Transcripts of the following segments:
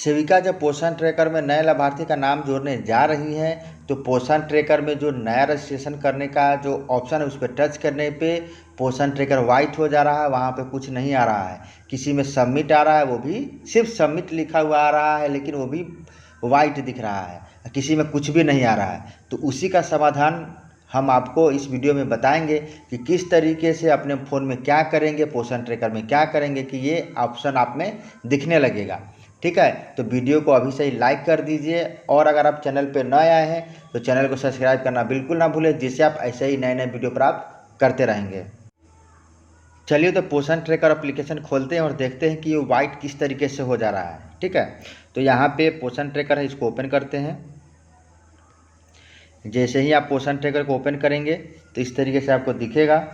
सेविका जब पोषण ट्रैकर में नए लाभार्थी का नाम जोड़ने जा रही है तो पोषण ट्रैकर में जो नया रजिस्ट्रेशन करने का जो ऑप्शन है उस पर टच करने पे पोषण ट्रैकर वाइट हो जा रहा है, वहाँ पे कुछ नहीं आ रहा है। किसी में सबमिट आ रहा है, वो भी सिर्फ सबमिट लिखा हुआ आ रहा है, लेकिन वो भी वाइट दिख रहा है, किसी में कुछ भी नहीं आ रहा है। तो उसी का समाधान हम आपको इस वीडियो में बताएंगे कि किस तरीके से अपने फ़ोन में क्या करेंगे, पोषण ट्रैकर में क्या करेंगे कि ये ऑप्शन आप में दिखने लगेगा। ठीक है, तो वीडियो को अभी से ही लाइक कर दीजिए और अगर आप चैनल पर नए आए हैं तो चैनल को सब्सक्राइब करना बिल्कुल ना भूलें, जिससे आप ऐसे ही नए नए वीडियो प्राप्त करते रहेंगे। चलिए तो पोषण ट्रैकर एप्लीकेशन खोलते हैं और देखते हैं कि ये वाइट किस तरीके से हो जा रहा है। ठीक है, तो यहाँ पे पोषण ट्रैकर है, इसको ओपन करते हैं। जैसे ही आप पोषण ट्रैकर को ओपन करेंगे तो इस तरीके से आपको दिखेगा।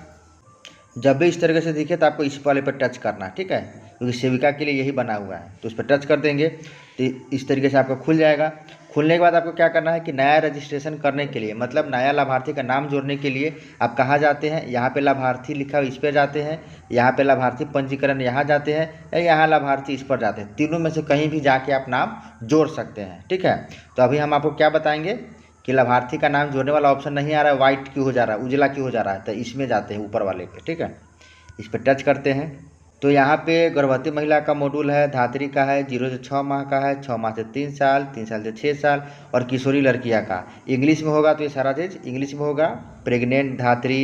जब भी इस तरीके से दिखे तो आपको इस वाले पर टच करना है। ठीक है, क्योंकि सेविका के लिए यही बना हुआ है, तो उस पर टच कर देंगे तो इस तरीके से आपका खुल जाएगा। खुलने के बाद आपको क्या करना है कि नया रजिस्ट्रेशन करने के लिए, मतलब नया लाभार्थी का नाम जोड़ने के लिए आप कहाँ जाते हैं, यहाँ पे लाभार्थी लिखा हुआ इस पर जाते हैं, यहाँ पे लाभार्थी पंजीकरण यहाँ जाते हैं, या यहाँ लाभार्थी इस पर जाते हैं। तीनों में से कहीं भी जाके आप नाम जोड़ सकते हैं। ठीक है, तो अभी हम आपको क्या बताएंगे कि लाभार्थी का नाम जोड़ने वाला ऑप्शन नहीं आ रहा है, वाइट क्यों हो जा रहा है, उजला क्यों हो जा रहा है, तो इसमें जाते हैं ऊपर वाले पे। ठीक है, इस पर टच करते हैं तो यहाँ पे गर्भवती महिला का मॉड्यूल है, धात्री का है, 0 से 6 माह का है, 6 माह से 3 साल, 3 साल से 6 साल, और किशोरी लड़कियाँ का इंग्लिश में होगा, तो ये सारा चीज़ इंग्लिश में होगा। प्रेग्नेंट, धात्री,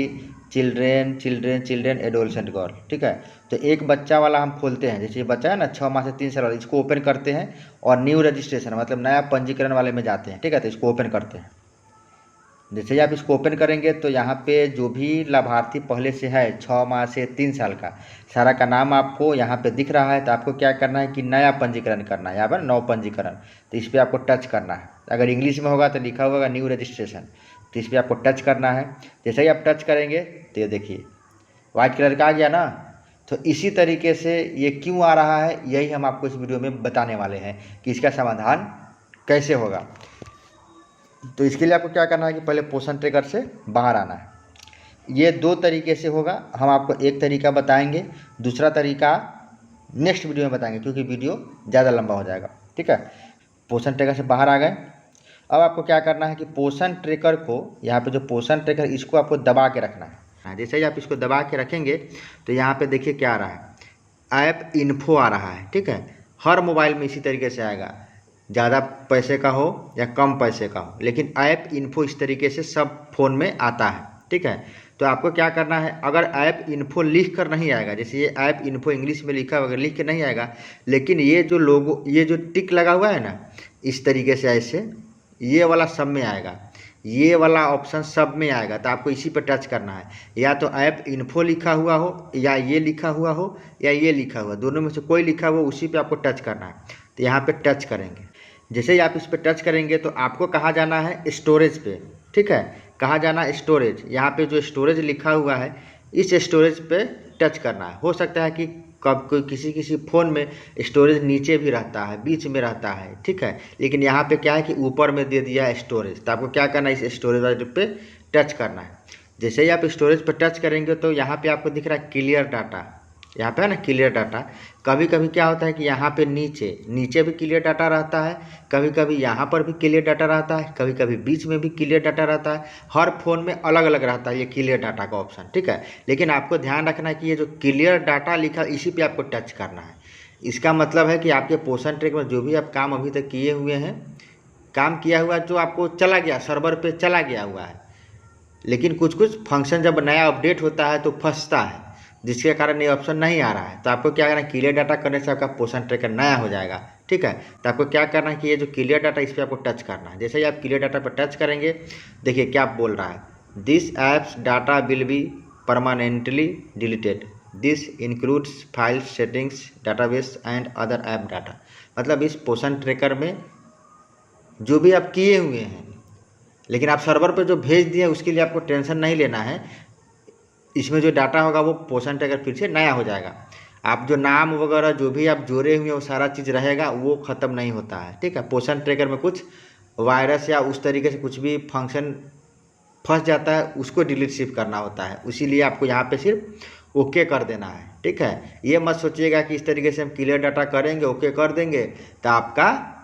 children children children adolescent girl. ठीक है, तो एक बच्चा वाला हम खोलते हैं, जैसे ये बच्चा है ना 6 माह से 3 साल वाला, इसको ओपन करते हैं और न्यू रजिस्ट्रेशन मतलब नया पंजीकरण वाले में जाते हैं। ठीक है, तो इसको ओपन करते हैं। जैसे ही आप इसको ओपन करेंगे तो यहाँ पे जो भी लाभार्थी पहले से है 6 माह से 3 साल का, सारा का नाम आपको यहाँ पे दिख रहा है। तो आपको क्या करना है कि नया पंजीकरण करना है, यहाँ पर नौ पंजीकरण, तो इस पर आपको टच करना है। अगर इंग्लिश में होगा तो लिखा होगा न्यू रजिस्ट्रेशन, तो इस पर आपको टच करना है। जैसे ही आप टच करेंगे तो ये देखिए वाइट कलर का आ गया ना। तो इसी तरीके से ये क्यों आ रहा है, यही हम आपको इस वीडियो में बताने वाले हैं कि इसका समाधान कैसे होगा। तो इसके लिए आपको क्या करना है कि पहले पोषण ट्रैकर से बाहर आना है। ये 2 तरीके से होगा, हम आपको एक तरीका बताएंगे, दूसरा तरीका नेक्स्ट वीडियो में बताएंगे क्योंकि वीडियो ज़्यादा लंबा हो जाएगा। ठीक है, पोषण ट्रैकर से बाहर आ गए। अब आपको क्या करना है कि पोषण ट्रैकर को, यहाँ पे जो पोषण ट्रैकर इसको आपको दबा के रखना है। जैसे ही आप इसको दबा के रखेंगे तो यहाँ पे देखिए क्या आ रहा है, ऐप इन्फो आ रहा है। ठीक है, हर मोबाइल में इसी तरीके से आएगा, ज़्यादा पैसे का हो या कम पैसे का हो, लेकिन ऐप इन्फो इस तरीके से सब फ़ोन में आता है। ठीक है, तो आपको क्या करना है, अगर ऐप इन्फो लिख कर नहीं आएगा, जैसे ये ऐप इन्फो इंग्लिश में लिखा होगा, लिख के नहीं आएगा, लेकिन ये जो लोगो, ये जो टिक लगा हुआ है ना इस तरीके से, ऐसे ये वाला सब में आएगा, ये वाला ऑप्शन सब में आएगा। तो आपको इसी पर टच करना है, या तो ऐप इन्फो लिखा हुआ हो, या ये लिखा हुआ हो, या ये लिखा हुआ, दोनों में से कोई लिखा हुआ उसी पे आपको टच करना है। तो यहाँ पे टच करेंगे। जैसे ही आप इस पर टच करेंगे तो आपको कहाँ जाना है, स्टोरेज पे। ठीक है, कहाँ जाना है, स्टोरेज। यहाँ पे जो स्टोरेज लिखा हुआ है इस स्टोरेज पे टच करना है। हो सकता है कि कब कोई किसी फ़ोन में स्टोरेज नीचे भी रहता है, बीच में रहता है। ठीक है, लेकिन यहाँ पे क्या है कि ऊपर में दे दिया है स्टोरेज, तो आपको क्या करना है, इस स्टोरेज वाले पे टच करना है। जैसे ही आप स्टोरेज पर टच करेंगे तो यहाँ पे आपको दिख रहा है क्लियर डाटा, यहाँ पे है ना क्लियर डाटा। कभी कभी क्या होता है कि यहाँ पे नीचे भी क्लियर डाटा रहता है, कभी कभी यहाँ पर भी क्लियर डाटा रहता है, कभी कभी बीच में भी क्लियर डाटा रहता है। हर फ़ोन में अलग अलग रहता है ये क्लियर डाटा का ऑप्शन। ठीक है, लेकिन आपको ध्यान रखना है कि ये जो क्लियर डाटा लिखा इसी पे आपको टच करना है। इसका मतलब है कि आपके पोषण ट्रैकर में जो भी आप काम अभी तक किए हुए हैं, काम किया हुआ जो आपको चला गया, सर्वर पर चला गया हुआ है, लेकिन कुछ फंक्शन जब नया अपडेट होता है तो फंसता है, जिसके कारण ये ऑप्शन नहीं आ रहा है। तो आपको क्या करना है, क्लियर डाटा करने से आपका पोषण ट्रैकर नया हो जाएगा। ठीक है, तो आपको क्या करना है कि ये जो क्लियर डाटा इस पर आपको टच करना है। जैसे ही आप क्लियर डाटा पर टच करेंगे, देखिए क्या बोल रहा है, this apps data will be permanently deleted, this includes file settings database and other app data. मतलब इस पोषण ट्रैकर में जो भी आप किए हुए हैं, लेकिन आप सर्वर पर जो भेज दिए उसके लिए आपको टेंशन नहीं लेना है। इसमें जो डाटा होगा वो पोषण ट्रैकर फिर से नया हो जाएगा। आप जो नाम वगैरह जो भी आप जोड़े हुए हैं वो सारा चीज़ रहेगा, वो ख़त्म नहीं होता है। ठीक है, पोषण ट्रैकर में कुछ वायरस या उस तरीके से कुछ भी फंक्शन फंस जाता है, उसको डिलीट सिर्फ करना होता है। इसीलिए आपको यहाँ पे सिर्फ ओके कर देना है। ठीक है, ये मत सोचिएगा कि इस तरीके से हम क्लियर डाटा करेंगे, ओके कर देंगे तो आपका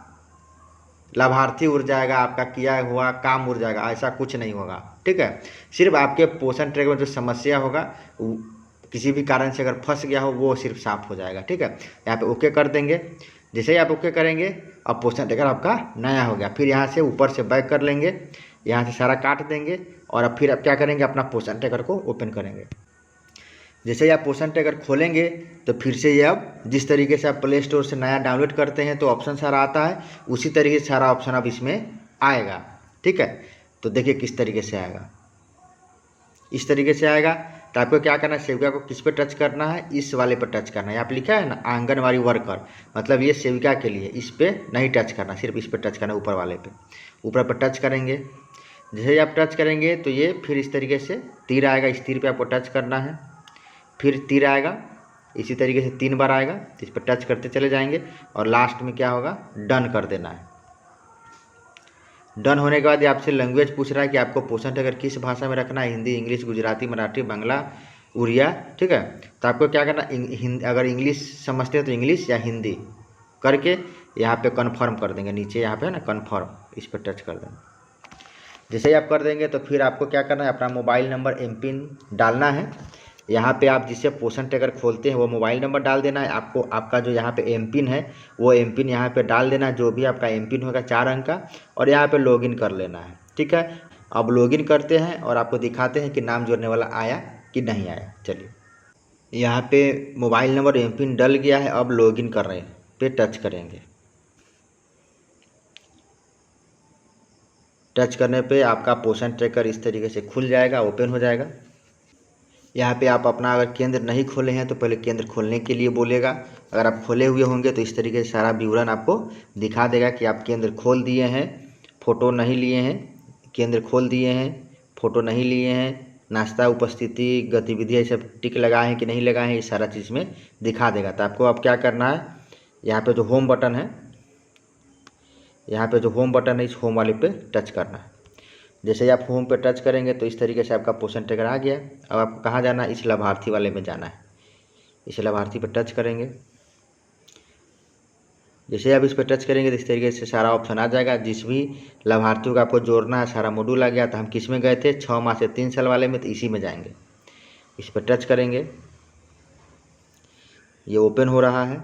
लाभार्थी उड़ जाएगा, आपका किया हुआ काम उड़ जाएगा, ऐसा कुछ नहीं होगा। ठीक है, सिर्फ आपके पोषण ट्रैकर में जो समस्या होगा, किसी भी कारण से अगर फंस गया हो, वो सिर्फ साफ हो जाएगा। ठीक है, यहाँ पे ओके कर देंगे। जैसे ही आप ओके करेंगे, अब पोषण ट्रैकर आपका नया हो गया। फिर यहाँ से ऊपर से बैक कर लेंगे, यहाँ से सारा काट देंगे और अब फिर आप क्या करेंगे, अपना पोषण ट्रैकर को ओपन करेंगे। जैसे ही आप पोषण ट्रैकर खोलेंगे तो फिर से ये अब जिस तरीके से आप प्ले स्टोर से नया डाउनलोड करते हैं तो ऑप्शन सारा आता है, उसी तरीके से सारा ऑप्शन अब इसमें आएगा। ठीक है, तो देखिए किस तरीके से आएगा, इस तरीके से आएगा। तो आपको क्या करना है, सेविका को किस पे टच करना है, इस वाले पर टच करना है। यहाँ पे लिखा है ना आंगनवाड़ी वर्कर, मतलब ये सेविका के लिए, इस पर नहीं टच करना, सिर्फ इस पर टच करना, ऊपर वाले पे, ऊपर पर टच करेंगे। जैसे ही आप टच करेंगे तो ये फिर इस तरीके से तीर आएगा, इस तीर पे आपको टच करना है, फिर तीर आएगा, इसी तरीके से 3 बार आएगा, तो इस पर टच करते चले जाएंगे और लास्ट में क्या होगा, डन कर देना है। डन होने के बाद ये आपसे लैंग्वेज पूछ रहा है कि आपको पोषण ट्रैकर किस भाषा में रखना है, हिंदी, इंग्लिश, गुजराती, मराठी, बांग्ला, उड़िया। ठीक है, तो आपको क्या करना, अगर इंग्लिश समझते हैं तो इंग्लिश या हिंदी करके यहाँ पे कन्फर्म कर देंगे। नीचे यहाँ पे है ना कन्फर्म, इस पर टच कर देंगे। जैसे ही आप कर देंगे तो फिर आपको क्या करना है, अपना मोबाइल नंबर एमपिन डालना है। यहाँ पे आप जिससे पोषण ट्रैकर खोलते हैं वो मोबाइल नंबर डाल देना है। आपको आपका जो यहाँ पे एमपिन है वो एमपिन यहाँ पे डाल देना है, जो भी आपका एमपिन होगा 4 अंक का, और यहाँ पे लॉगिन कर लेना है। ठीक है, अब लॉगिन करते हैं और आपको दिखाते हैं कि नाम जोड़ने वाला आया कि नहीं आया। चलिए, यहाँ पे मोबाइल नंबर एमपिन डल गया है, अब लॉगिन कर रहे हैं पे टच करेंगे। टच करने पे आपका पोषण ट्रैकर इस तरीके से खुल जाएगा, ओपन हो जाएगा। यहाँ पे आप अपना अगर केंद्र नहीं खोले हैं तो पहले केंद्र खोलने के लिए बोलेगा। अगर आप खोले हुए होंगे तो इस तरीके से सारा विवरण आपको दिखा देगा कि आप केंद्र खोल दिए हैं, फ़ोटो नहीं लिए हैं, केंद्र खोल दिए हैं, फ़ोटो नहीं लिए हैं, नाश्ता, उपस्थिति, गतिविधि, ये सब टिक लगाए हैं कि नहीं लगाए हैं, ये सारा चीज़ में दिखा देगा। तो आपको अब क्या करना है, यहाँ पर जो होम बटन है, यहाँ पे जो होम बटन है, इस होम वाले पे टच करना है। जैसे ही आप होम पे टच करेंगे तो इस तरीके से आपका पोषण ट्रैकर आ गया। अब आपको कहाँ जाना है, इस लाभार्थी वाले में जाना है। इस लाभार्थी पर टच करेंगे। जैसे आप इस पर टच करेंगे तो इस तरीके से सारा ऑप्शन आ जाएगा। जिस भी लाभार्थियों को आपको जोड़ना है, सारा मॉड्यूल आ गया। तो हम किस में गए थे, 6 माह से 3 साल वाले में, तो इसी में जाएंगे। इस पर टच करेंगे, ये ओपन हो रहा है।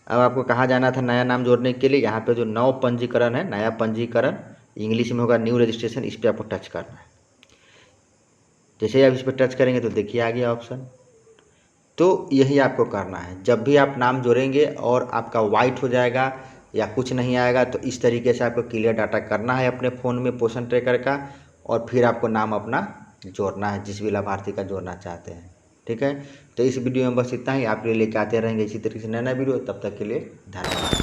अब आपको कहाँ जाना था नया नाम जोड़ने के लिए, यहाँ पे जो नव पंजीकरण है, नया पंजीकरण इंग्लिश में होगा न्यू रजिस्ट्रेशन, इस पर आपको टच करना है। जैसे ही आप इस पर टच करेंगे तो देखिए आ गया ऑप्शन। तो यही आपको करना है, जब भी आप नाम जोड़ेंगे और आपका वाइट हो जाएगा या कुछ नहीं आएगा तो इस तरीके से आपको क्लियर डाटा करना है अपने फ़ोन में पोषण ट्रैकर का, और फिर आपको नाम अपना जोड़ना है जिस भी लाभार्थी का जोड़ना चाहते हैं। ठीक है, तो इस वीडियो में बस इतना ही। आपके लिए लेके आते रहेंगे इसी तरीके से नया वीडियो। तब तक के लिए धन्यवाद।